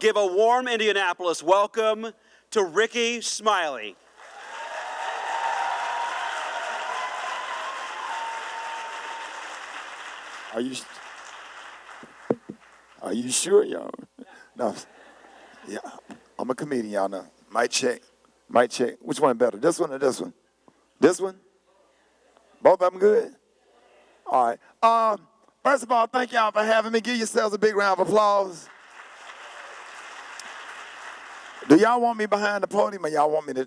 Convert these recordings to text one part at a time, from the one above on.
give a warm Indianapolis welcome to Rickey Smiley. Are you sure, y'all? No. Yeah, I'm a comedian, y'all know. Mic check. Mic check. Which one better? This one or this one? This one? Both of them good? All right. First of all, thank y'all for having me. Give yourselves a big round of applause. Do y'all want me behind the podium or y'all want me to?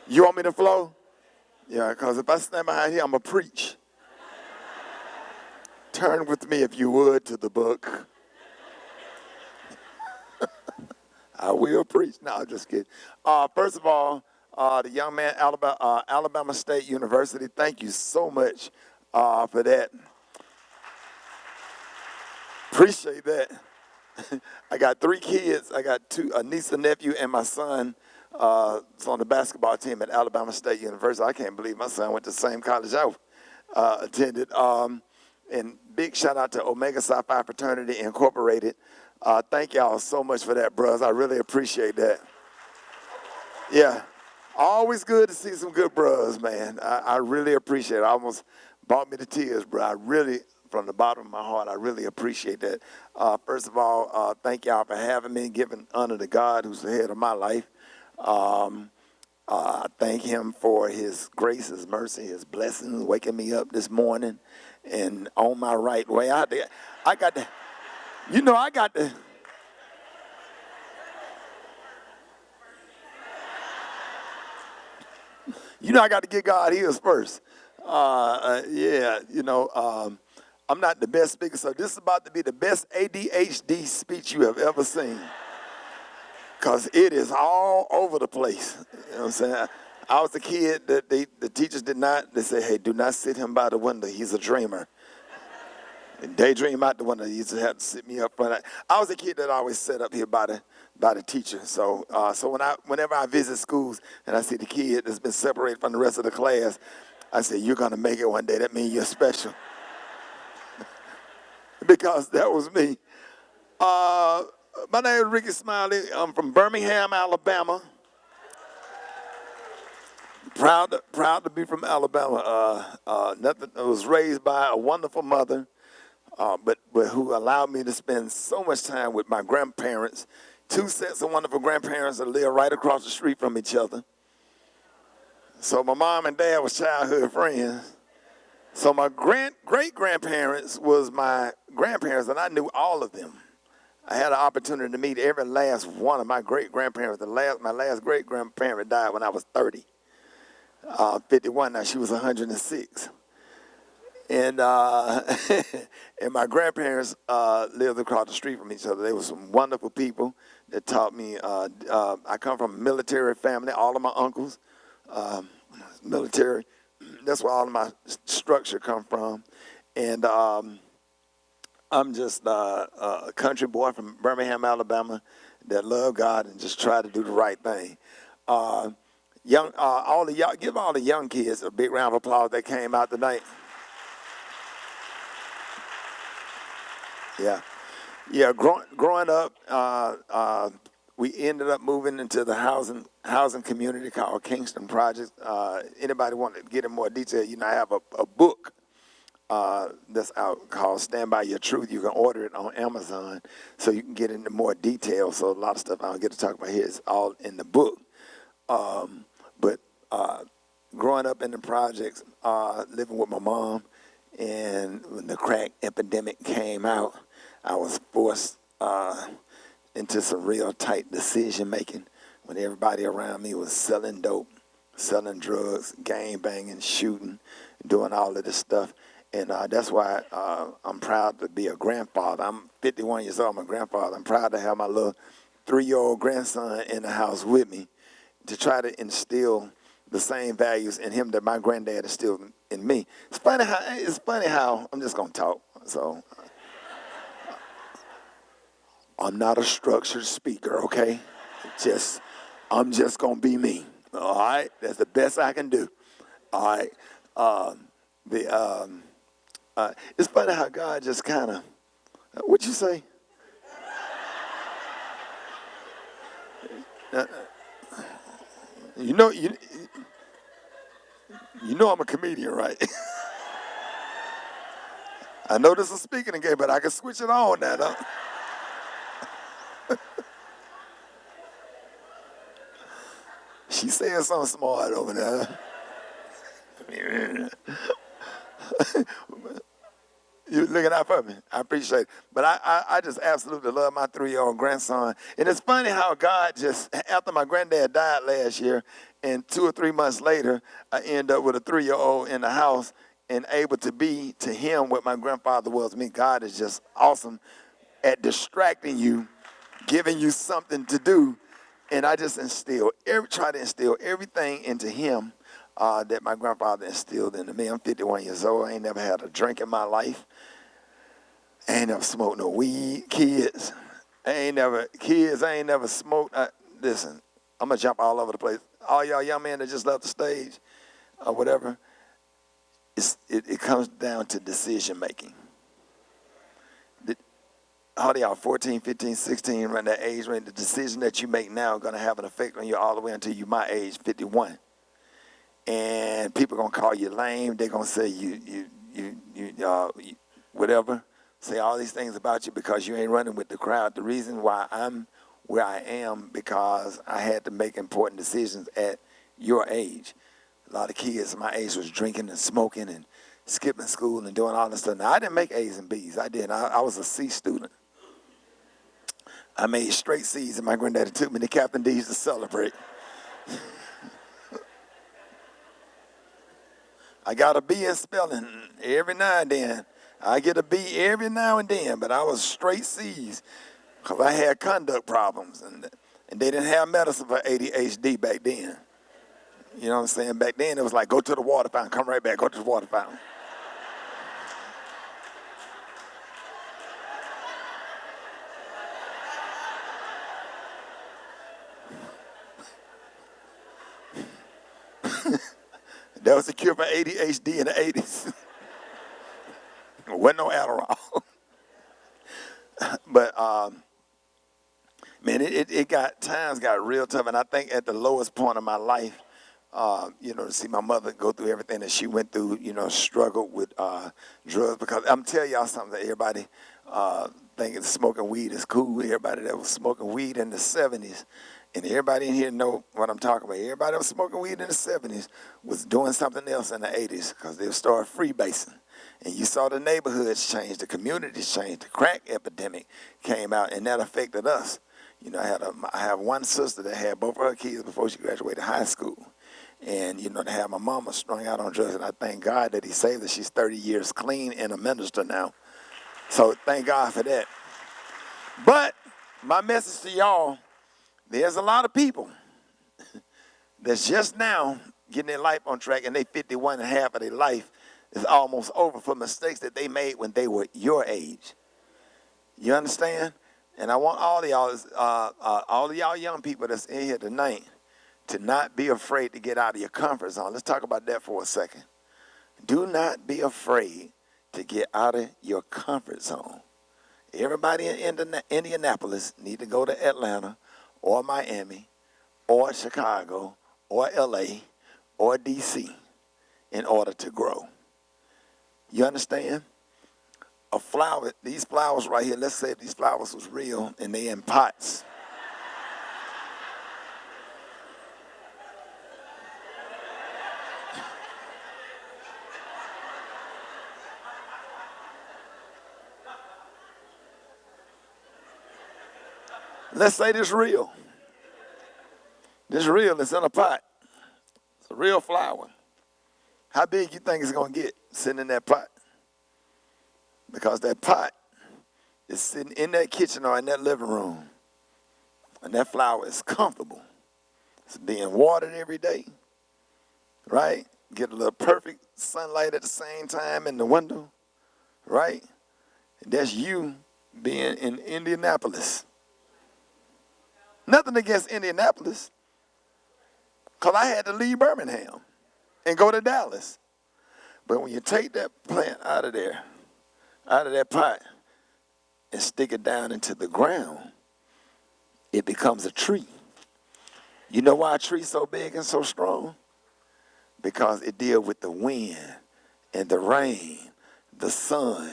You want me to flow? Yeah, because if I stand behind here, I'm going to preach. Turn with me, if you would, to the book. I will preach. No, I'm just kidding. First of all, the young man, Alabama State University, thank you so much for that. Appreciate that. I got 3 kids. I got a niece, a nephew, and my son is on the basketball team at Alabama State University. I can't believe my son went to the same college I attended. And big shout out to Omega Psi Phi Fraternity Incorporated. Thank y'all so much for that, bros. I really appreciate that. Yeah, always good to see some good bros, man. I really appreciate it. I almost brought me to tears, bro. I really, from the bottom of my heart, I really appreciate that. First of all, thank y'all for having me, giving honor to God, who's the head of my life. I thank him for his grace, his mercy, his blessings, waking me up this morning and on my right way. I got to, you know, I got to. You know, I got to get God his first. Yeah, you know, I'm not the best speaker, so this is about to be the best ADHD speech you have ever seen. Because it is all over the place. You know what I'm saying? I was a kid that the teachers did not, they said, hey, do not sit him by the window. He's a dreamer. And daydream out the window. He used to have to sit me up front. I was a kid that always sat up here by the teacher. So whenever I visit schools and I see the kid that's been separated from the rest of the class, I say, you're going to make it one day. That means you're special. Because that was me. My name is Rickey Smiley. I'm from Birmingham, Alabama. Proud to be from Alabama. I was raised by a wonderful mother, but who allowed me to spend so much time with my grandparents. 2 sets of wonderful grandparents that live right across the street from each other. So my mom and dad was childhood friends. So my great-grandparents was my grandparents, and I knew all of them. I had an opportunity to meet every last one of my great-grandparents. My last great-grandparent died when I was 30. 51 now, she was 106. And and my grandparents lived across the street from each other. They were some wonderful people that taught me. I come from a military family. All of my uncles, military. That's where all of my structure come from. And I'm just a country boy from Birmingham, Alabama, that love God and just try to do the right thing. All the y'all, give all the young kids a big round of applause that came out tonight. Yeah. Growing up, we ended up moving into the housing community called Kingston Project. Anybody want to get in more detail? You know, I have a book that's out called Stand By Your Truth. You can order it on Amazon, so you can get into more detail. So a lot of stuff I don't get to talk about here is all in the book. But growing up in the projects, living with my mom, and when the crack epidemic came out, I was forced into some real tight decision making when everybody around me was selling dope, selling drugs, gang banging, shooting, doing all of this stuff. And that's why I'm proud to be a grandfather. I'm 51 years old, I'm a grandfather. I'm proud to have my little 3-year-old grandson in the house with me to try to instill the same values in him that my granddad instilled in me. It's funny how I'm just going to talk. So I'm not a structured speaker, okay? I'm just going to be me, all right? That's the best I can do, all right? It's funny how God just kind of, what'd you say? You know, you know I'm a comedian, right? I know this is a speaking engagement, but I can switch it on now. Though. She said something smart over there. You looking out for me. I appreciate it. But I just absolutely love my 3-year-old grandson. And it's funny how God just, after my granddad died last year, and 2 or 3 months later, I end up with a 3-year-old in the house and able to be to him what my grandfather was to me. God is just awesome at distracting you, giving you something to do. And I just try to instill everything into him that my grandfather instilled into me. I'm 51 years old. I ain't never had a drink in my life. I ain't never smoked no weed. Kids, I ain't never smoked. Listen, I'm going to jump all over the place. All y'all young men that just left the stage or whatever, it comes down to decision making. All y'all 14, 15, 16, around that age range, the decision that you make now is going to have an effect on you all the way until you my age, 51. And people are going to call you lame. They're going to say you whatever. Say all these things about you because you ain't running with the crowd. The reason why I'm where I am because I had to make important decisions at your age. A lot of kids my age was drinking and smoking and skipping school and doing all this stuff. Now, I didn't make A's and B's. I didn't. I was a C student. I made straight C's, and my granddaddy took me to Captain D's to celebrate. I got a B in spelling every now and then. I get a B every now and then, but I was straight C's because I had conduct problems, and they didn't have medicine for ADHD back then. You know what I'm saying? Back then, it was like, go to the water fountain, come right back, go to the water fountain. That was the cure for ADHD in the 80s. There wasn't no Adderall. But, man, times got real tough. And I think at the lowest point of my life, to see my mother go through everything that she went through, struggled with drugs. Because I'm telling y'all something that everybody thinking smoking weed is cool. Everybody that was smoking weed in the 70s, and everybody in here know what I'm talking about. Everybody that was smoking weed in the 70s was doing something else in the 80s because they started freebasing. And you saw the neighborhoods change, the communities change, the crack epidemic came out, and that affected us. I have one sister that had both of her kids before she graduated high school. And, to have my mama strung out on drugs, and I thank God that he saved her. She's 30 years clean and a minister now. So thank God for that. But my message to y'all, there's a lot of people that's just now getting their life on track, and they 51 and a half of their life is almost over for mistakes that they made when they were your age. You understand? And I want all of y'all young people that's in here tonight to not be afraid to get out of your comfort zone. Let's talk about that for a second. Do not be afraid to get out of your comfort zone. Everybody in Indianapolis need to go to Atlanta or Miami or Chicago or LA or DC in order to grow. You understand? A flower, these flowers right here, let's say if these flowers was real and they in pots. Let's say this real. This real is in a pot. It's a real flower. How big you think it's going to get sitting in that pot? Because that pot is sitting in that kitchen or in that living room. And that flower is comfortable. It's being watered every day, right? Get a little perfect sunlight at the same time in the window, right? And that's you being in Indianapolis. Nothing against Indianapolis, because I had to leave Birmingham and go to Dallas. But when you take that plant out of there, out of that pot, and stick it down into the ground, it becomes a tree. You know why a tree's so big and so strong? Because it deals with the wind and the rain, the sun,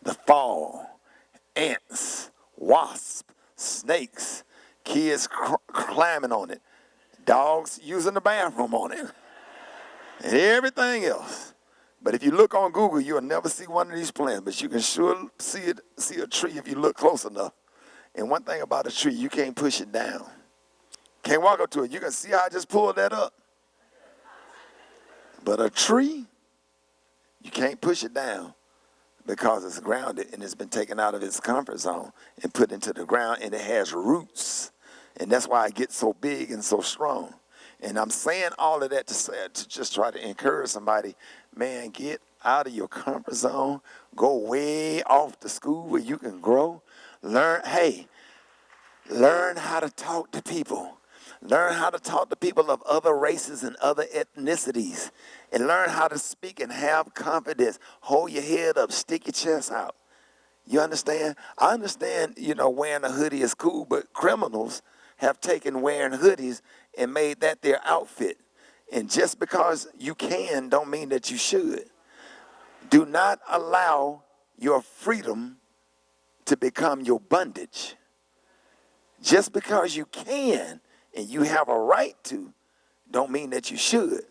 the fall, ants, wasps, snakes, kids climbing on it, dogs using the bathroom on it, and everything else. But if you look on Google, you'll never see one of these plants, but you can sure see a tree if you look close enough. And one thing about a tree, you can't push it down. Can't walk up to it. You can see how I just pulled that up. But a tree, you can't push it down because it's grounded and it's been taken out of its comfort zone and put into the ground, and it has roots. And that's why it gets so big and so strong. And I'm saying all of that to just try to encourage somebody, man, get out of your comfort zone. Go way off to school where you can grow. Learn how to talk to people. Learn how to talk to people of other races and other ethnicities. And learn how to speak and have confidence. Hold your head up. Stick your chest out. You understand? I understand, wearing a hoodie is cool, but criminals have taken wearing hoodies and made that their outfit. And just because you can don't mean that you should. Do not allow your freedom to become your bondage. Just because you can and you have a right to, don't mean that you should.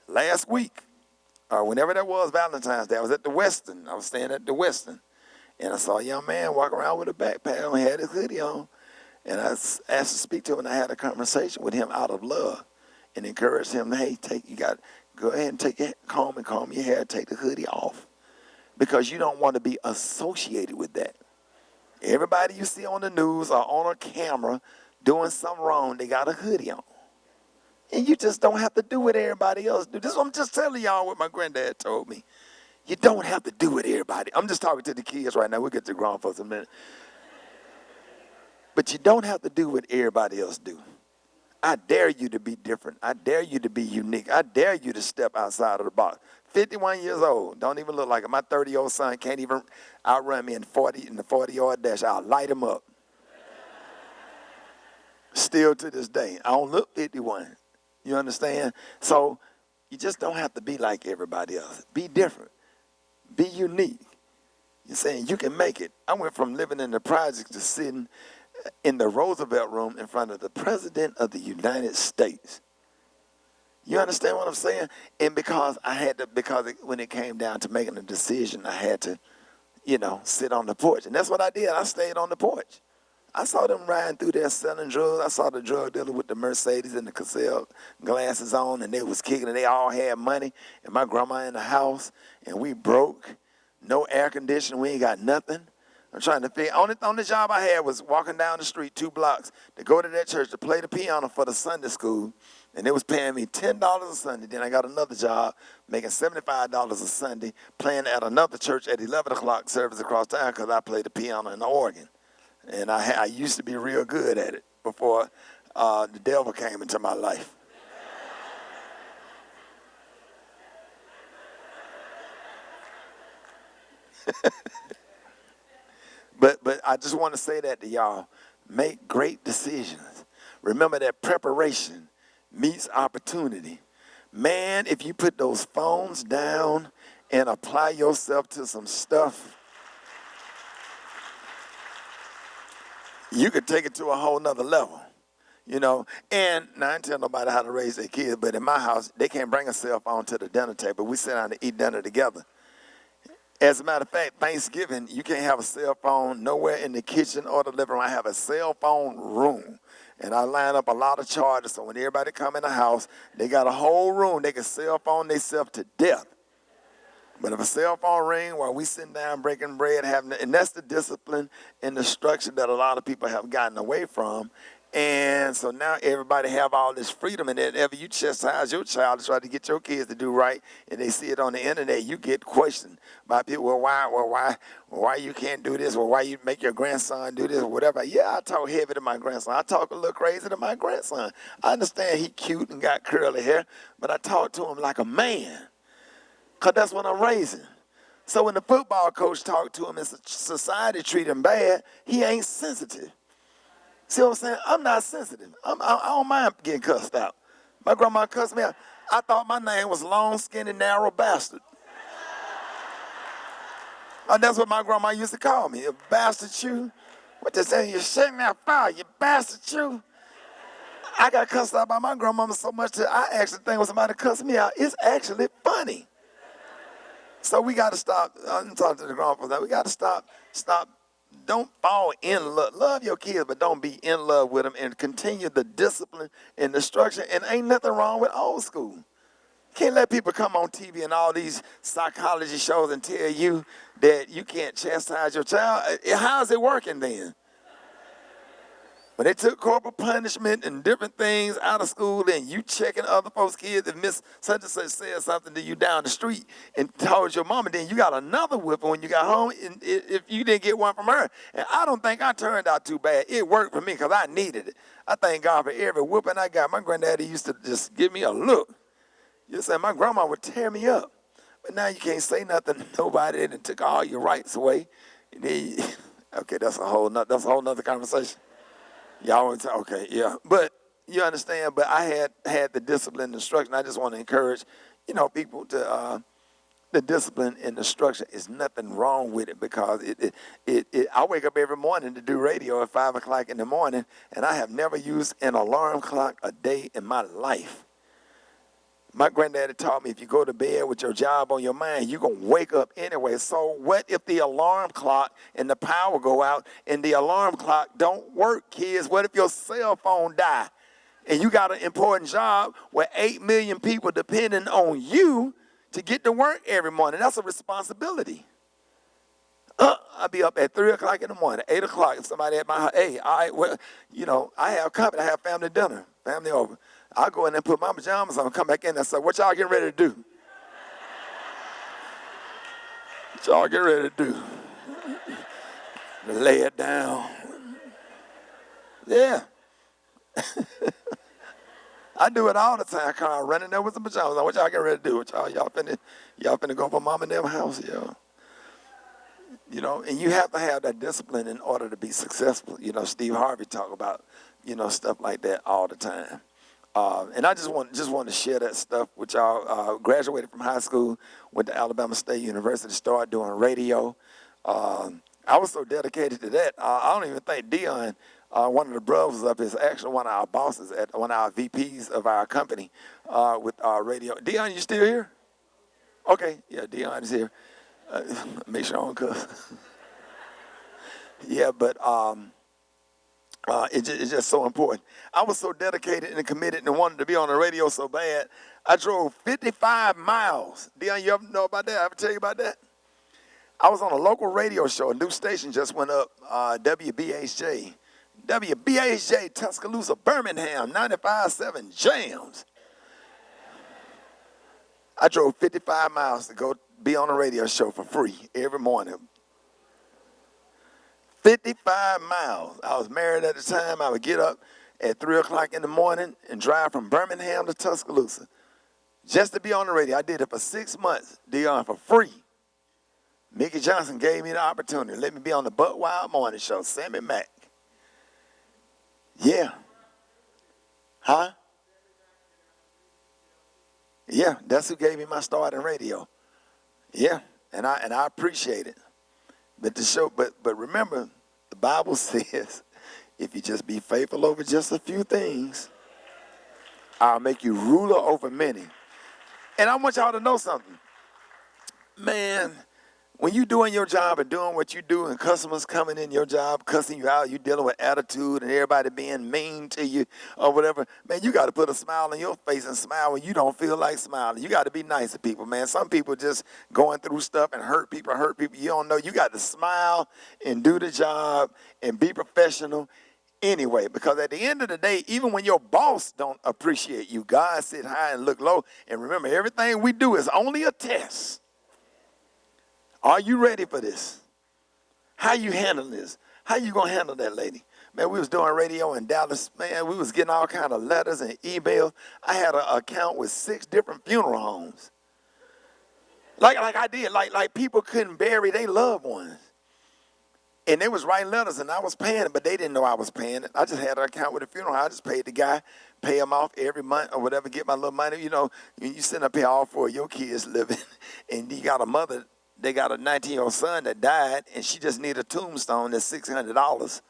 Last week, or whenever that was, Valentine's Day, I was at the Westin. I was staying at the Westin. And I saw a young man walk around with a backpack on, had his hoodie on. And I asked to speak to him, and I had a conversation with him out of love and encouraged him, hey, go ahead and take your comb your hair, take the hoodie off. Because you don't want to be associated with that. Everybody you see on the news or on a camera doing something wrong, they got a hoodie on. And you just don't have to do what everybody else do. This is what I'm just telling y'all what my granddad told me. You don't have to do what everybody. I'm just talking to the kids right now. We'll get to grown folks in a minute. But you don't have to do what everybody else do. I dare you to be different. I dare you to be unique. I dare you to step outside of the box. 51 years old, don't even look like it. My 30-year-old son can't even outrun me in the 40-yard dash. I'll light him up. Still to this day, I don't look 51. You understand? So you just don't have to be like everybody else. Be different. Be unique. You're saying you can make it. I went from living in the projects to sitting in the Roosevelt room in front of the President of the United States. You understand what I'm saying? And because when it came down to making a decision, I had to, sit on the porch. And that's what I did. I stayed on the porch. I saw them riding through there selling drugs. I saw the drug dealer with the Mercedes and the Cassell glasses on, and they was kicking, and they all had money. And my grandma in the house, and we broke. No air conditioning. We ain't got nothing. I'm trying to figure. Only job I had was walking down the street 2 blocks to go to that church to play the piano for the Sunday school, and they was paying me $10 a Sunday. Then I got another job making $75 a Sunday playing at another church at 11 o'clock service across town because I played the piano and the organ. And I used to be real good at it before the devil came into my life. But I just want to say that to y'all. Make great decisions. Remember that preparation meets opportunity. Man, if you put those phones down and apply yourself to some stuff, you could take it to a whole nother level, And now I ain't tell nobody how to raise their kids, but in my house, they can't bring a cell phone to the dinner table. We sit down to eat dinner together. As a matter of fact, Thanksgiving, you can't have a cell phone nowhere in the kitchen or the living room. I have a cell phone room, and I line up a lot of chargers, so when everybody come in the house, they got a whole room. They can cell phone themselves to death. But if a cell phone ring while we sitting down breaking bread, and that's the discipline and the structure that a lot of people have gotten away from. And so now everybody have all this freedom, and then ever you chastise your child to try to get your kids to do right, and they see it on the internet, you get questioned by people. Why you can't do this? Well, why you make your grandson do this or whatever? Yeah, I talk heavy to my grandson. I talk a little crazy to my grandson. I understand he cute and got curly hair, but I talk to him like a man, because that's what I'm raising. So when the football coach talk to him and society treat him bad, he ain't sensitive. See what I'm saying? I'm not sensitive. I don't mind getting cussed out. My grandma cussed me out. I thought my name was long, skinny, narrow bastard. And that's what my grandma used to call me, a bastard you. What they say, you shake me fire, you bastard you. I got cussed out by my grandmama so much that I actually think when somebody cussed me out, it's actually funny. So we got to stop. I'm talking to the grandpa that we got to stop. Don't fall in love. Love your kids, but don't be in love with them, and continue the discipline and the structure. And ain't nothing wrong with old school. Can't let people come on TV and all these psychology shows and tell you that you can't chastise your child. How's it working then? When they took corporal punishment and different things out of school, and you checking other folks' kids, if Miss such and such said something to you down the street and told your mama, then you got another whipping when you got home if you didn't get one from her. And I don't think I turned out too bad. It worked for me because I needed it. I thank God for every whipping I got. My granddaddy used to just give me a look. You say my grandma would tear me up. But now you can't say nothing to nobody and took all your rights away. And then okay, that's a whole nother conversation. Y'all want to say, okay, yeah. But you understand, but I had the discipline and the structure. I just want to encourage, people to the discipline and the structure. Is nothing wrong with it, because I wake up every morning to do radio at 5 o'clock in the morning, and I have never used an alarm clock a day in my life. My granddaddy taught me, if you go to bed with your job on your mind, you're going to wake up anyway. So what if the alarm clock and the power go out and the alarm clock don't work, kids? What if your cell phone die and you got an important job where 8 million people depending on you to get to work every morning? That's a responsibility. I'll be up at 3 o'clock in the morning, 8 o'clock. If somebody at my house, hey, all right, well, I have company. I have family dinner, family over. I'll go in there and put my pajamas on and come back in and say, what y'all getting ready to do? What y'all getting ready to do? Lay it down. Yeah. I do it all the time. I come running there with some pajamas on. What y'all getting ready to do? What y'all finna go for mom and them house, yo. And you have to have that discipline in order to be successful. Steve Harvey talk about, stuff like that all the time. And I just want to share that stuff with y'all. Graduated from high school, went to Alabama State University, started doing radio. I was so dedicated to that. I don't even think Dion, one of the brothers up, is actually one of our bosses at one of our VPs of our company with our radio. Dion, you still here? Okay, yeah, Dion is here. Make sure I don't cuss. Yeah, but it's just so important. I was so dedicated and committed and wanted to be on the radio so bad, I drove 55 miles. Dion, you ever know about that? I ever tell you about that? I was on a local radio show. A new station just went up, WBHJ. WBHJ, Tuscaloosa, Birmingham, 95.7 Jams. I drove 55 miles to go be on a radio show for free every morning. 55 miles. I was married at the time. I would get up at 3 o'clock in the morning and drive from Birmingham to Tuscaloosa just to be on the radio. I did it for 6 months, Dion, for free. Mickey Johnson gave me the opportunity. Let me be on the Buck Wild Morning Show, Sammy Mack. Yeah. Huh? Yeah, that's who gave me my start in radio. Yeah, and I appreciate it. But remember, the Bible says, if you just be faithful over just a few things, I'll make you ruler over many. And I want y'all to know something. Man, when you doing your job and doing what you do and customers coming in your job, cussing you out, you dealing with attitude and everybody being mean to you or whatever, man, you got to put a smile on your face and smile when you don't feel like smiling. You got to be nice to people, man. Some people just going through stuff and hurt people. You don't know. You got to smile and do the job and be professional anyway, because at the end of the day, even when your boss don't appreciate you, God sit high and look low. And remember, everything we do is only a test. Are you ready for this? How you handling this? How you going to handle that lady? Man, we was doing radio in Dallas. Man, we was getting all kind of letters and emails. I had an account with 6 different funeral homes. Like I did. Like people couldn't bury their loved ones. And they was writing letters, and I was paying it, but they didn't know I was paying it. I just had an account with the funeral. I just paid the guy, pay him off every month or whatever, get my little money. You know, you sitting up here all for your kids living, and you got a mother, they got a 19-year-old son that died, and she just need a tombstone that's $600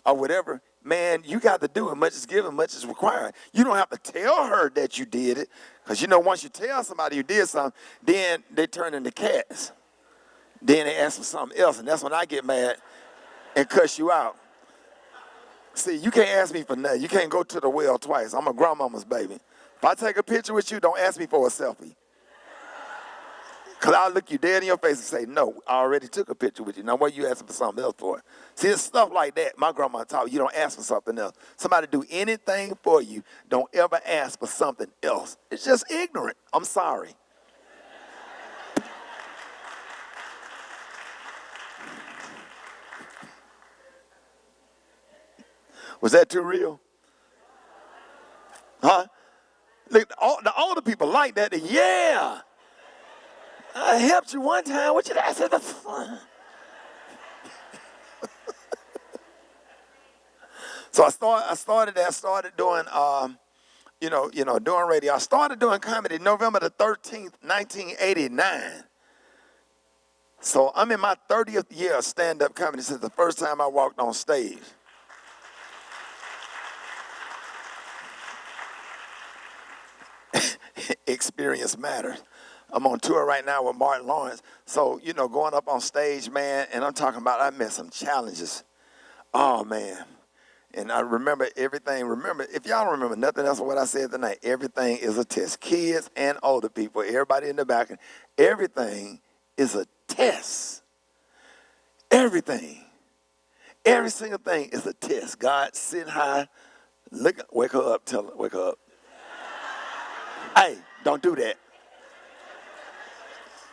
or whatever. Man, you got to do it. Much is given, much is required. You don't have to tell her that you did it, because, you know, once you tell somebody you did something, then they turn into cats. Then they ask for something else, and that's when I get mad and cuss you out. See, you can't ask me for nothing. You can't go to the well twice. I'm a grandmama's baby. If I take a picture with you, don't ask me for a selfie. Because I'll look you dead in your face and say, no, I already took a picture with you. Now, what are you asking for something else for? See, it's stuff like that. My grandma taught me, you don't ask for something else. Somebody do anything for you, don't ever ask for something else. It's just ignorant. I'm sorry. Was that too real? Huh? Look, the older people like that. Yeah. I helped you one time. What you ask for? So I started doing, doing radio. I started doing comedy November the 13th, 1989. So I'm in my 30th year of stand-up comedy since the first time I walked on stage. Experience matters. I'm on tour right now with Martin Lawrence. So, going up on stage, man, and I'm talking about I met some challenges. Oh, man. And I remember everything. Remember, if y'all don't remember nothing else of what I said tonight, everything is a test. Kids and older people, everybody in the back, everything is a test. Everything. Every single thing is a test. God, sit high, wake her up, tell her, wake her up. Hey, don't do that.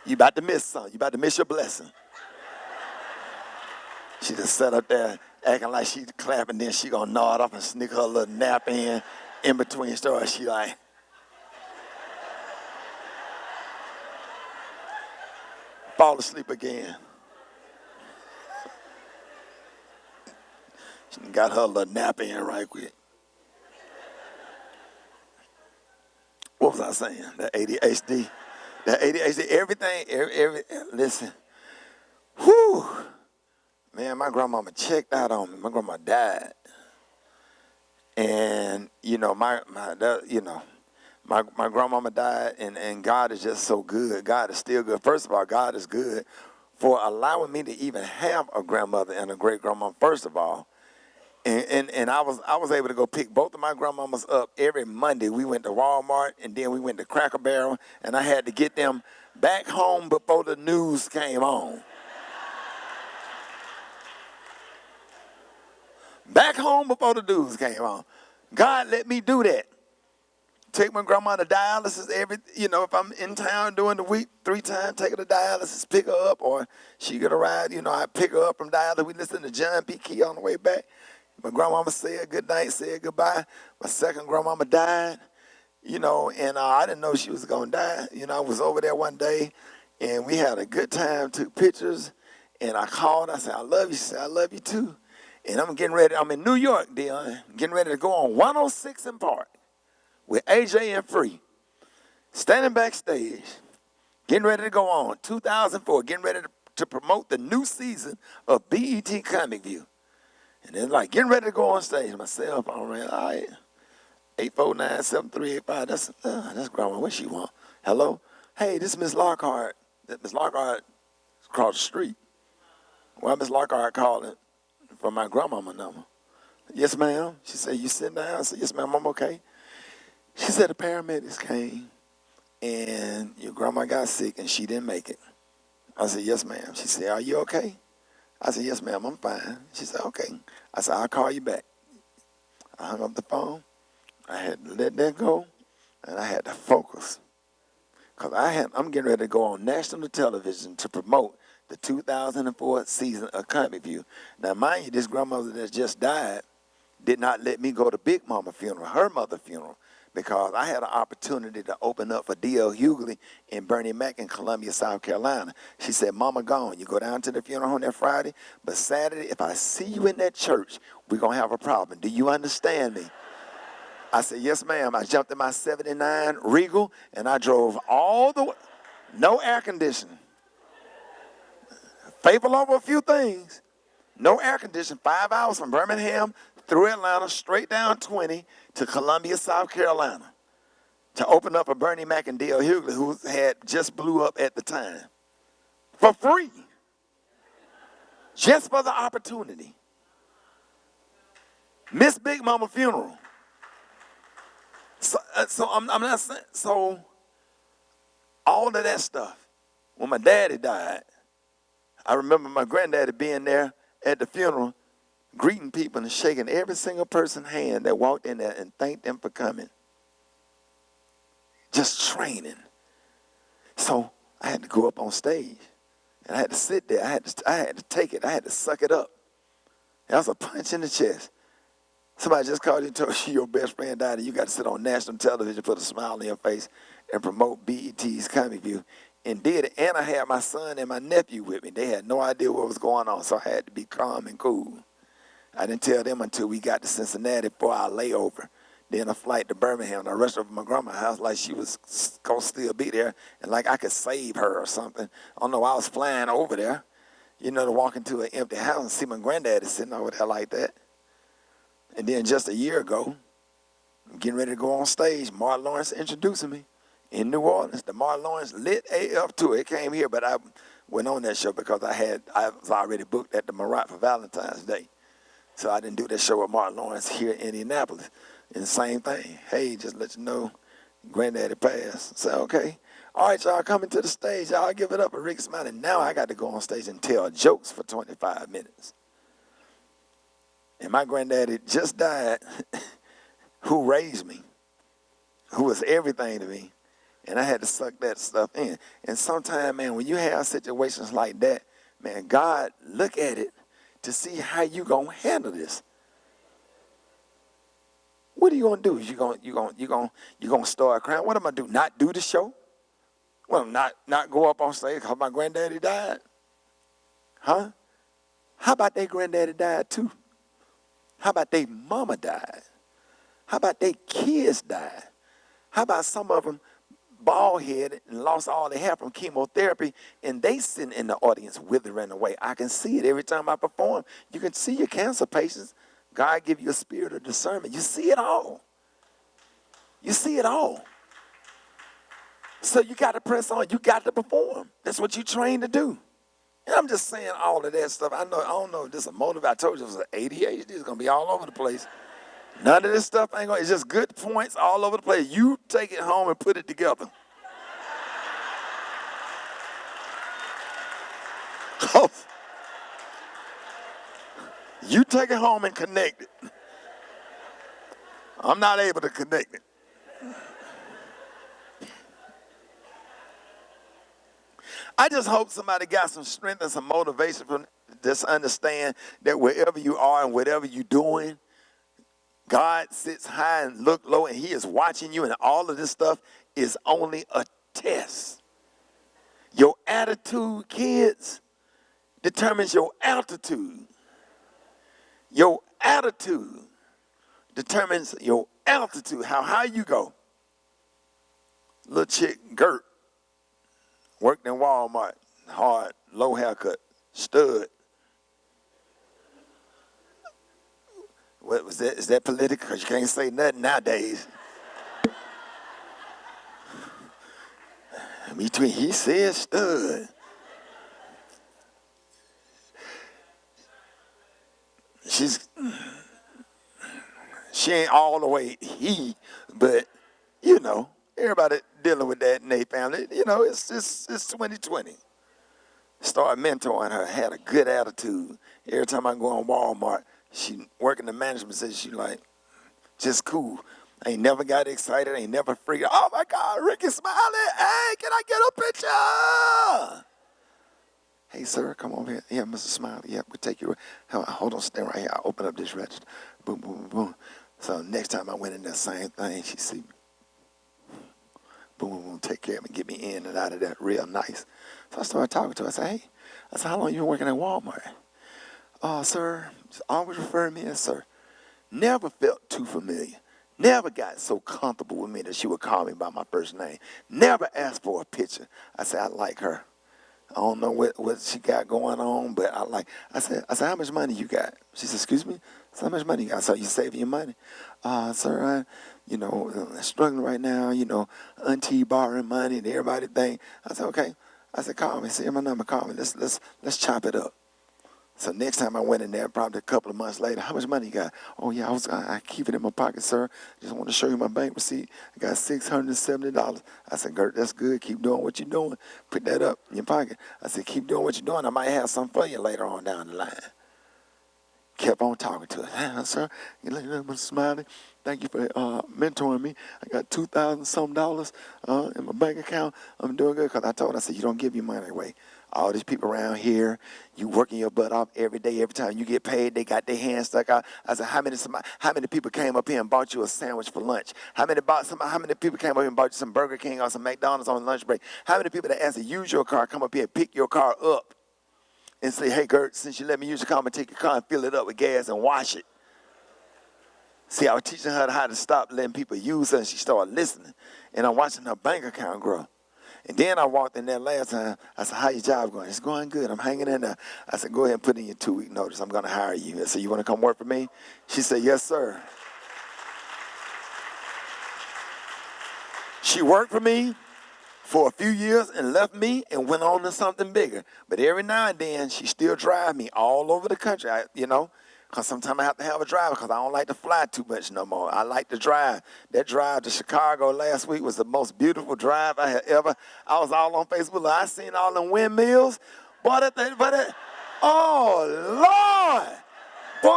You about to miss something. You about to miss your blessing. She just sat up there acting like she's clapping, then she gonna nod off and sneak her little nap in between stories. She like, fall asleep again. She got her little nap in right quick. What was I saying? That ADHD. That ADHD, everything, listen. Whew. Man, my grandmama checked out on me. My grandma died. And, my grandmama died, and God is just so good. God is still good. First of all, God is good for allowing me to even have a grandmother and a great-grandma, first of all. And I was able to go pick both of my grandmamas up every Monday. We went to Walmart, and then we went to Cracker Barrel, and I had to get them back home before the news came on. Back home before the news came on. God let me do that. Take my grandma to dialysis if I'm in town during the week, 3 times, take her to dialysis, pick her up, or she get a ride. I pick her up from dialysis. We listen to John P. Key on the way back. My grandmama said good night, said goodbye. My second grandmama died, and I didn't know she was going to die. I was over there one day, and we had a good time, took pictures, and I called. I said, I love you. She said, I love you too. And I'm getting ready. I'm in New York, Dion, getting ready to go on 106 in Park with AJ and Free, standing backstage, getting ready to go on 2004, getting ready to promote the new season of BET Comic View. And then, getting ready to go on stage. My cell phone ran. All right, 849-7385. That's grandma. What she want? Hello? Hey, this is Miss Lockhart. Miss Lockhart is across the street. Well, Miss Lockhart calling from my grandmama number. Yes, ma'am. She said, you sitting down? I said, yes, ma'am, I'm okay. She said the paramedics came, and your grandma got sick, and she didn't make it. I said, yes, ma'am. She said, are you okay? I said, yes, ma'am, I'm fine. She said, okay. I said, I'll call you back. I hung up the phone. I had to let that go, and I had to focus. Because I'm getting ready to go on national television to promote the 2004 season of Comic View. Now, mind you, this grandmother that just died did not let me go to Big Mama funeral, her mother funeral, because I had an opportunity to open up for D.L. Hughley and Bernie Mac in Columbia, South Carolina. She said, Mama gone. You go down to the funeral home that Friday, but Saturday, if I see you in that church, we're going to have a problem. Do you understand me? I said, yes, ma'am. I jumped in my 79 Regal, and I drove all the way. No air conditioning. Faithful over a few things. No air conditioning. 5 hours from Birmingham through Atlanta, straight down 20 to Columbia, South Carolina, to open up a Bernie Mac and D.L. Hughley, who had just blew up at the time, for free, just for the opportunity. Miss Big Mama funeral. So I'm not saying, so all of that stuff, when my daddy died, I remember my granddaddy being there at the funeral, greeting people and shaking every single person's hand that walked in there and thanked them for coming. Just training. So I had to go up on stage, and I had to sit there. I had to take it. I had to suck it up. That was a punch in the chest. Somebody just called you and told you your best friend died, and you got to sit on national television, put a smile on your face, and promote BET's Comic View. And did it. And I had my son and my nephew with me. They had no idea what was going on, so I had to be calm and cool. I didn't tell them until we got to Cincinnati for our layover. Then a flight to Birmingham. I rushed over to my grandma's house like she was going to still be there, and like I could save her or something. I don't know, I was flying over there, you know, to walk into an empty house and see my granddaddy sitting over there like that. And then just a year ago, I'm getting ready to go on stage. Martin Lawrence introducing me in New Orleans. The Martin Lawrence Lit AF tour. It came here, but I went on that show because I was already booked at the Marat for Valentine's Day. So I didn't do that show with Martin Lawrence here in Indianapolis. And the same thing. Hey, just let you know, granddaddy passed. So, okay. All right, y'all coming to the stage. Y'all give it up for Rickey Smiley. Now I got to go on stage and tell jokes for 25 minutes. And my granddaddy just died, who raised me, who was everything to me. And I had to suck that stuff in. And sometimes, man, when you have situations like that, man, God look at it to see how you gonna handle this. What are you gonna do? You gonna start crying? What am I gonna do? Not do the show? Well, not go up on stage because my granddaddy died? Huh? How about their granddaddy died too? How about their mama died? How about their kids died? How about some of them bald-headed and lost all their hair from chemotherapy, and they sitting in the audience withering away? I can see it every time I perform. You can see your cancer patients. God give you a spirit of discernment. You see it all. You see it all. So you got to press on. You got to perform. That's what you trained to do. And I'm just saying all of that stuff. I don't know if this is a motive. I told you it was an ADHD. It's going to be all over the place. None of this stuff ain't going to, it's just good points all over the place. You take it home and put it together. You take it home and connect it. I'm not able to connect it. I just hope somebody got some strength and some motivation from this, understand that wherever you are and whatever you're doing, God sits high and look low, and he is watching you, and all of this stuff is only a test. Your attitude, kids, determines your altitude. Your attitude determines your altitude, how high you go. Little chick, Gert, worked in Walmart, hard, low haircut, stud. What was that? Is that political? Because you can't say nothing nowadays. Between he said stud. She ain't all the way he, but you know, everybody dealing with that in their family. You know, it's 2020. Started mentoring her, had a good attitude. Every time I go on Walmart, she working the management position, she like, just cool. Ain't never got excited, ain't never freaked out. Oh my God, Rickey Smiley, hey, can I get a picture? Hey, sir, come over here. Yeah, Mr. Smiley, yeah, we'll take you. Hold on, stand right here. I'll open up this register. Boom, boom, boom, boom. So next time I went in there, same thing. She see me. boom, boom, boom, take care of me, get me in and out of that real nice. So I started talking to her. I said, hey, I said, how long you been working at Walmart? Sir, just always refer to me as sir. Never felt too familiar. Never got so comfortable with me that she would call me by my first name. Never asked for a picture. I said, I like her. I don't know what she got going on, but I said, how much money you got? She said, excuse me? I said, how much money you got? So you saving your money? Sir, I'm struggling right now, auntie borrowing money and everybody think. I said, okay. I said, call me. See my number, call me. Let's chop it up. So next time I went in there, probably a couple of months later, how much money you got? Oh, yeah, I keep it in my pocket, sir. Just want to show you my bank receipt. I got $670. I said, Gert, that's good. Keep doing what you're doing. Put that up in your pocket. I said, keep doing what you're doing. I might have something for you later on down the line. Kept on talking to her. Sir, you look at me smiling. Thank you for mentoring me. I got $2,000 some in my bank account. I'm doing good because I told her, I said, you don't give your money away. All these people around here, you working your butt off every day. Every time you get paid, they got their hands stuck out. I said, how many people came up here and bought you a sandwich for lunch? How many people came up here and bought you some Burger King or some McDonald's on lunch break? How many people that asked to use your car come up here and pick your car up and say, hey, Gert, since you let me use your car, I'm going to take your car and fill it up with gas and wash it. See, I was teaching her how to stop letting people use her, and she started listening. And I'm watching her bank account grow. And then I walked in there last time. I said, how your job going? It's going good. I'm hanging in there. I said, go ahead and put in your 2-week notice. I'm going to hire you. I said, you want to come work for me? She said, yes, sir. She worked for me for a few years and left me and went on to something bigger. But every now and then, she still drives me all over the country, because sometimes I have to have a driver because I don't like to fly too much no more. I like to drive. That drive to Chicago last week was the most beautiful drive I had ever. I was all on Facebook. I seen all them windmills. Oh, Lord. Boy.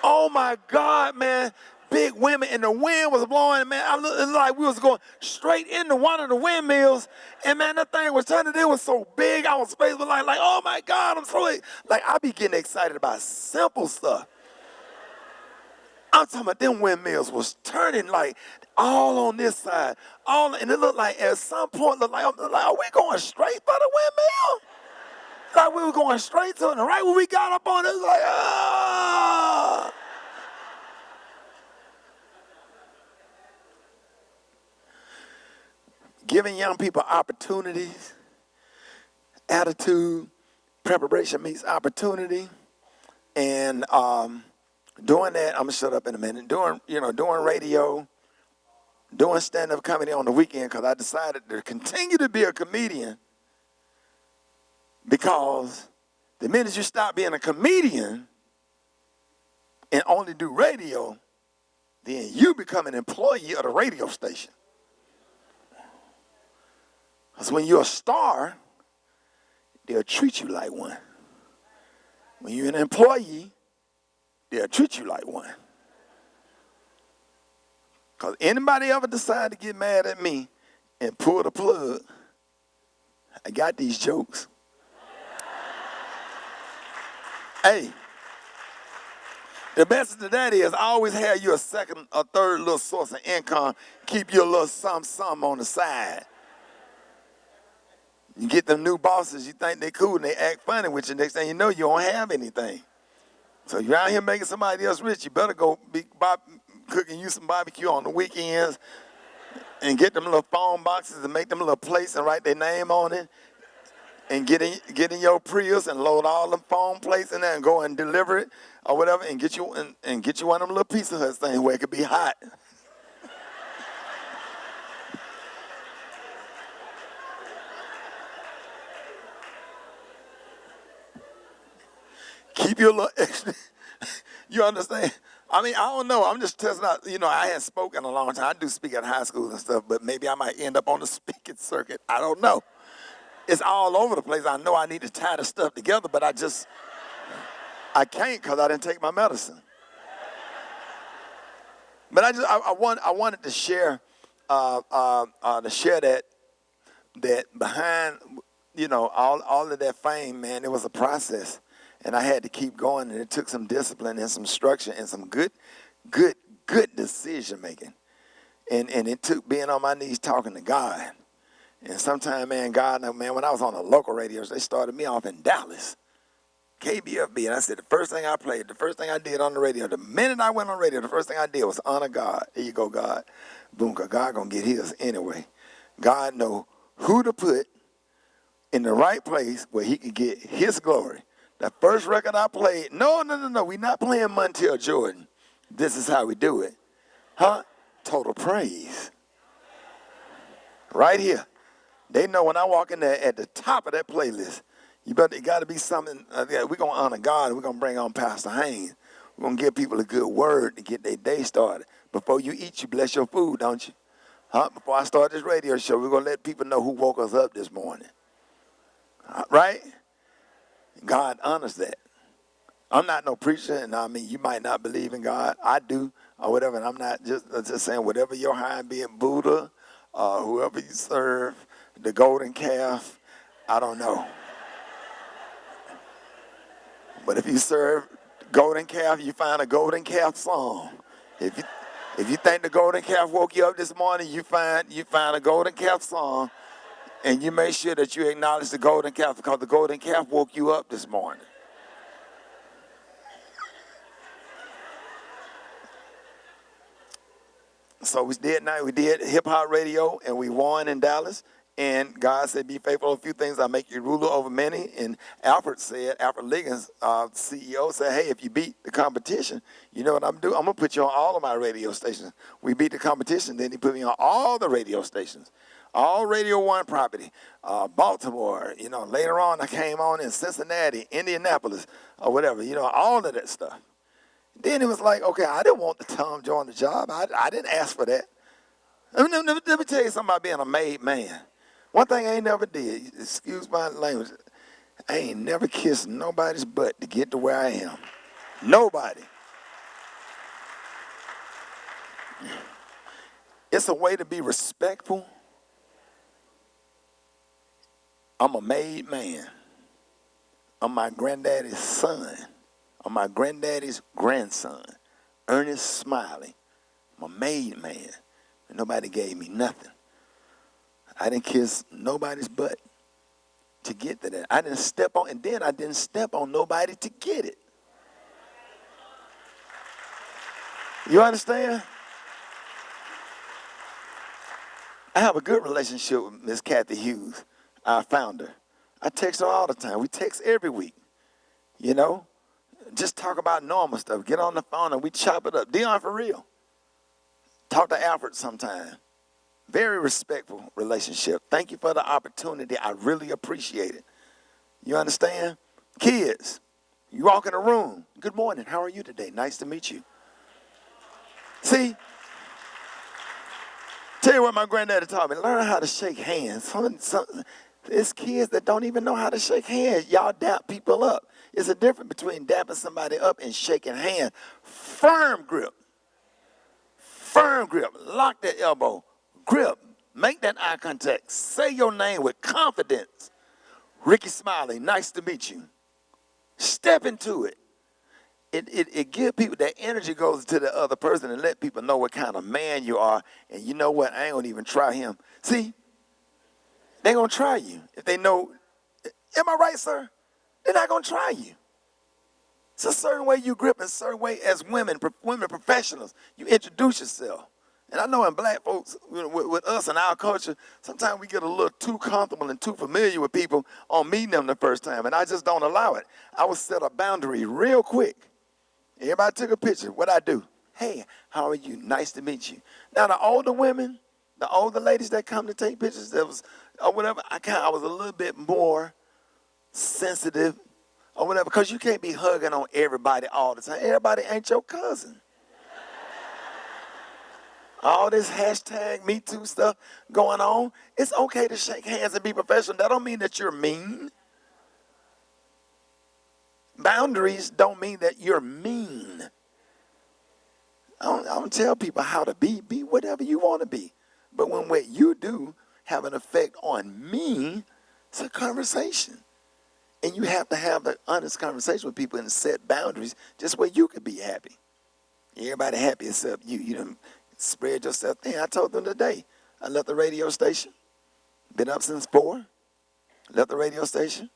Oh, my God, man. Big women, and the wind was blowing, man. It looked like we was going straight into one of the windmills, and man, that thing was turning. It was so big. I was faced with like, oh my God, I'm so like I be getting excited about simple stuff. I'm talking about them windmills was turning like all on this side, and it looked like at some point, are we going straight for the windmill? Like we were going straight to it, and right when we got up on it, it was like, ah. Giving young people opportunities, attitude, preparation meets opportunity, and doing that. I'm gonna shut up in a minute. Doing radio, doing stand-up comedy on the weekend because I decided to continue to be a comedian because the minute you stop being a comedian and only do radio, then you become an employee of the radio station. Because when you're a star, they'll treat you like one. When you're an employee, they'll treat you like one. Because anybody ever decide to get mad at me and pull the plug, I got these jokes. Hey, the best of that is I always have you a second or third little source of income. Keep your little something on the side. You get them new bosses, you think they cool, and they act funny with you. Next thing you know, you don't have anything. So you're out here making somebody else rich, you better go be cooking you some barbecue on the weekends and get them little phone boxes and make them little plates and write their name on it and get in your Prius and load all them phone plates in there and go and deliver it or whatever and get you one of them little Pizza Hut things where it could be hot. Keep your little extra. You understand? I mean, I don't know. I'm just testing out. I hadn't spoken in a long time. I do speak at high school and stuff, but maybe I might end up on the speaking circuit. I don't know. It's all over the place. I know I need to tie the stuff together, but I can't because I didn't take my medicine. But I wanted to share that behind all of that fame, man, it was a process. And I had to keep going, and it took some discipline and some structure and some good decision making. And it took being on my knees talking to God. And sometimes, man, God, man, when I was on the local radios, they started me off in Dallas, KBFB. And I said, the first thing I played, the first thing I did on the radio, the minute I went on radio, the first thing I did was honor God. There you go, God. Boom, 'cause God going to get his anyway. God know who to put in the right place where he can get his glory. The first record I played, no. We're not playing Montel Jordan. This is how we do it. Huh? Total praise. Right here. They know when I walk in there at the top of that playlist, it got to be something. We're going to honor God, and we're going to bring on Pastor Haynes. We're going to give people a good word to get their day started. Before you eat, you bless your food, don't you? Huh? Before I start this radio show, we're going to let people know who woke us up this morning. Right? God honors that. I'm not no preacher, and I mean, you might not believe in God. I do, or whatever, and I'm not just saying whatever your high being Buddha, whoever you serve, the golden calf, I don't know. But if you serve golden calf, you find a golden calf song. If you think the golden calf woke you up this morning, you find a golden calf song, and you make sure that you acknowledge the golden calf because the golden calf woke you up this morning. So we did hip-hop radio, and we won in Dallas. And God said, be faithful of a few things, I'll make you ruler over many. And Alfred Liggins, CEO, said, hey, if you beat the competition, you know what I'm doing? I'm going to put you on all of my radio stations. We beat the competition, then he put me on all the radio stations, all Radio 1 property, Baltimore. You know, later on I came on in Cincinnati, Indianapolis, or whatever, you know, all of that stuff. Then it was like, okay, I didn't want the Tom Jordan job. I didn't ask for that. Let me tell you something about being a made man. One thing I ain't never did, excuse my language, I ain't never kissed nobody's butt to get to where I am. Nobody. It's a way to be respectful. I'm a made man. I'm my granddaddy's son. I'm my granddaddy's grandson, Ernest Smiley. I'm a made man. And nobody gave me nothing. I didn't kiss nobody's butt to get to that. I didn't step on, and then I didn't step on nobody to get it. You understand? I have a good relationship with Miss Kathy Hughes, our founder. I text her all the time. We text every week, you know? Just talk about normal stuff. Get on the phone and we chop it up. Dion, for real. Talk to Alfred sometime. Very respectful relationship. Thank you for the opportunity. I really appreciate it. You understand? Kids, you walk in a room. Good morning. How are you today? Nice to meet you. See? Tell you what my granddaddy taught me. Learn how to shake hands. There's kids that don't even know how to shake hands. Y'all dap people up. It's a difference between dapping somebody up and shaking hands. Firm grip. Firm grip. Lock that elbow. Grip. Make that eye contact. Say your name with confidence. Rickey Smiley, nice to meet you. Step into it. It gives people that energy goes to the other person and let people know what kind of man you are. And you know what? I ain't going to even try him. See, they're going to try you. If they know, am I right, sir? They're not going to try you. It's a certain way you grip, a certain way as women professionals, you introduce yourself. And I know in black folks, with us and our culture, sometimes we get a little too comfortable and too familiar with people on meeting them the first time, and I just don't allow it. I would set a boundary real quick. Everybody took a picture. What I do? Hey, how are you? Nice to meet you. Now, the older women, the older ladies that come to take pictures, or whatever, I was a little bit more sensitive or whatever, because you can't be hugging on everybody all the time. Everybody ain't your cousin. All this hashtag Me Too stuff going on, it's okay to shake hands and be professional. That don't mean that you're mean. Boundaries don't mean that you're mean. I don't tell people how to be. Be whatever you want to be. But when what you do have an effect on me, it's a conversation. And you have to have the honest conversation with people and set boundaries just where you can be happy. Everybody happy except you. You done Spread yourself thin. I told them today, I left the radio station, been up since 4, left the radio station,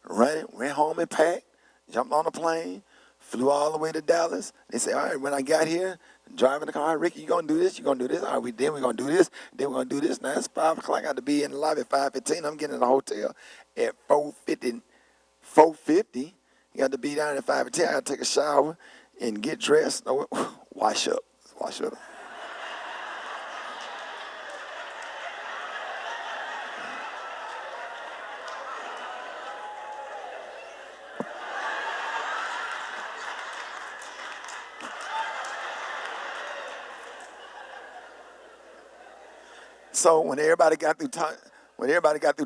ran it, went home and packed, jumped on a plane, flew all the way to Dallas. They said, all right, when I got here, driving the car, Ricky, you going to do this, you going to do this. All right, then we're going to do this, then we're going to do this. Now it's 5 o'clock. I got to be in the lobby at 5:15. I'm getting in the hotel at 4:50. 4:50. You got to be down at 5:10. I got to take a shower and get dressed. Wash up. So when everybody got through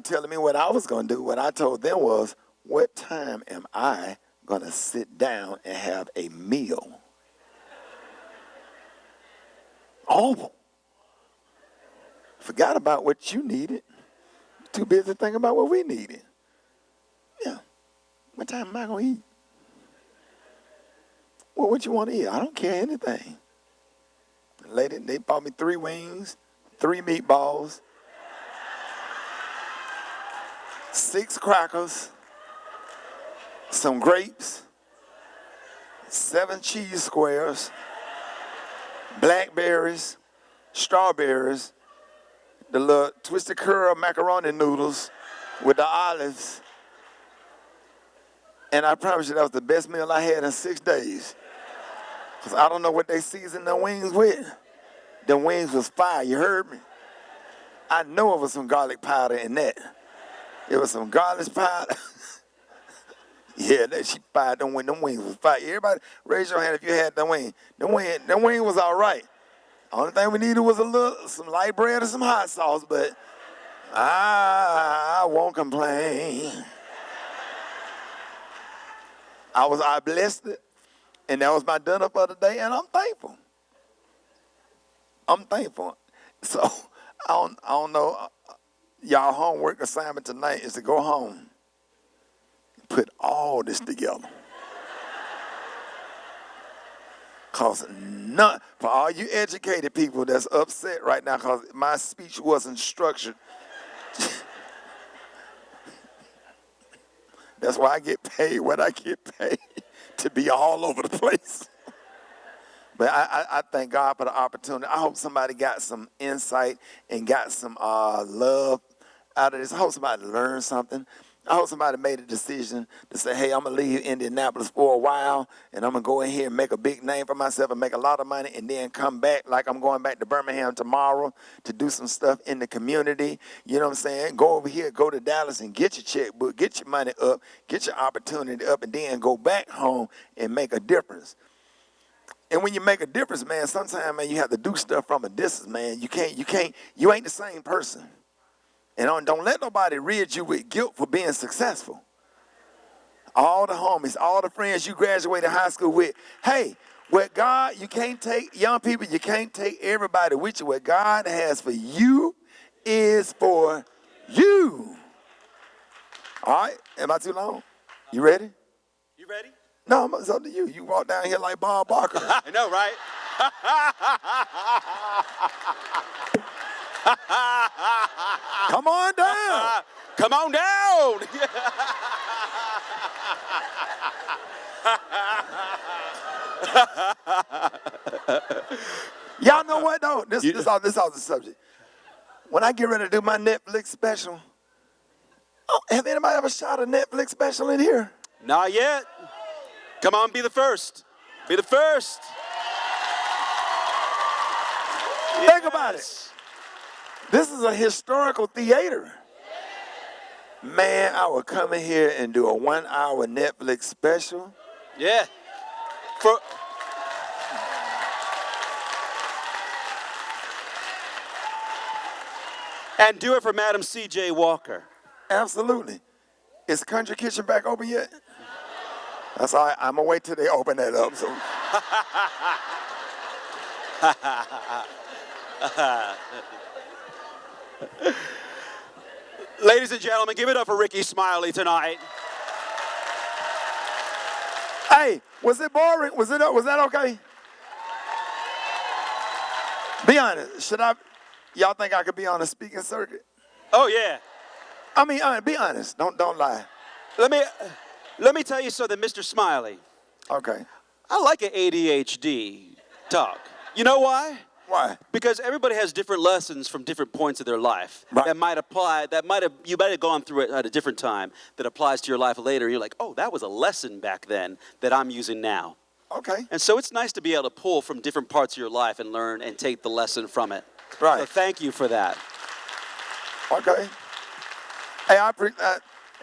telling me what I was going to do, what I told them was, what time am I going to sit down and have a meal? Oh, forgot about what you needed. Too busy thinking about what we needed. Yeah. What time am I going to eat? Well, what you want to eat? I don't care anything. Lady, they bought me 3 wings, 3 meatballs, 6 crackers, some grapes, 7 cheese squares, blackberries, strawberries, the little twisted curl macaroni noodles with the olives. And I promise you that was the best meal I had in 6 days. Because I don't know what they seasoned the wings with. The wings was fire, you heard me? I know it was some garlic powder in that. It was some garlic powder. Yeah, that she fired them wings. Them wings was fire. Everybody, raise your hand if you had them wings. Them wing was all right. Only thing we needed was some light bread and some hot sauce, but I won't complain. I blessed it, and that was my dinner for the day, and I'm thankful. So I don't know. Y'all homework assignment tonight is to go home and put all this together. Cause for all you educated people that's upset right now because my speech wasn't structured. That's why I get paid what I get paid, to be all over the place. But I thank God for the opportunity. I hope somebody got some insight and got some love out of this. I hope somebody learned something. I hope somebody made a decision to say, hey, I'm going to leave Indianapolis for a while, and I'm going to go in here and make a big name for myself and make a lot of money and then come back like I'm going back to Birmingham tomorrow to do some stuff in the community. You know what I'm saying? Go over here, go to Dallas and get your checkbook, get your money up, get your opportunity up, and then go back home and make a difference. And when you make a difference, man, sometimes, man, you have to do stuff from a distance, man. You ain't the same person. And don't let nobody rid you with guilt for being successful. All the homies, all the friends you graduated high school with. Hey, with God, you can't take, young people, you can't take everybody with you. What God has for you is for you. All right? Am I too long? You ready? You ready? No, it's up to you. You walk down here like Bob Barker. I know, right? Come on down. Come on down. Y'all know what though? This is off the subject. When I get ready to do my Netflix special, have anybody ever shot a Netflix special in here? Not yet. Come on, be the first. Be the first. Think about it. This is a historical theater. Man, I would come in here and do a 1-hour Netflix special. Yeah. And do it for Madam C.J. Walker. Absolutely. Is Country Kitchen back open yet? That's all right. I'm going to wait till they open that up. So. Ladies and gentlemen, give it up for Rickey Smiley tonight. Hey, was it boring? Was that okay? Be honest. Y'all think I could be on a speaking circuit? Oh, yeah. I mean, be honest. Don't lie. Let me tell you something, Mr. Smiley. Okay. I like an ADHD talk. You know why? Why? Because everybody has different lessons from different points of their life Right. that might apply, you might have gone through it at a different time that applies to your life later. You're like, oh, that was a lesson back then that I'm using now. Okay. And so it's nice to be able to pull from different parts of your life and learn and take the lesson from it. Right. So thank you for that. Okay. Hey,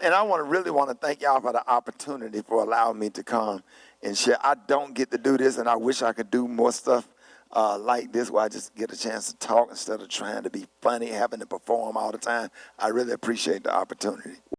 and I really want to thank y'all for the opportunity for allowing me to come and share. I don't get to do this, and I wish I could do more stuff like this where I just get a chance to talk instead of trying to be funny, having to perform all the time. I really appreciate the opportunity.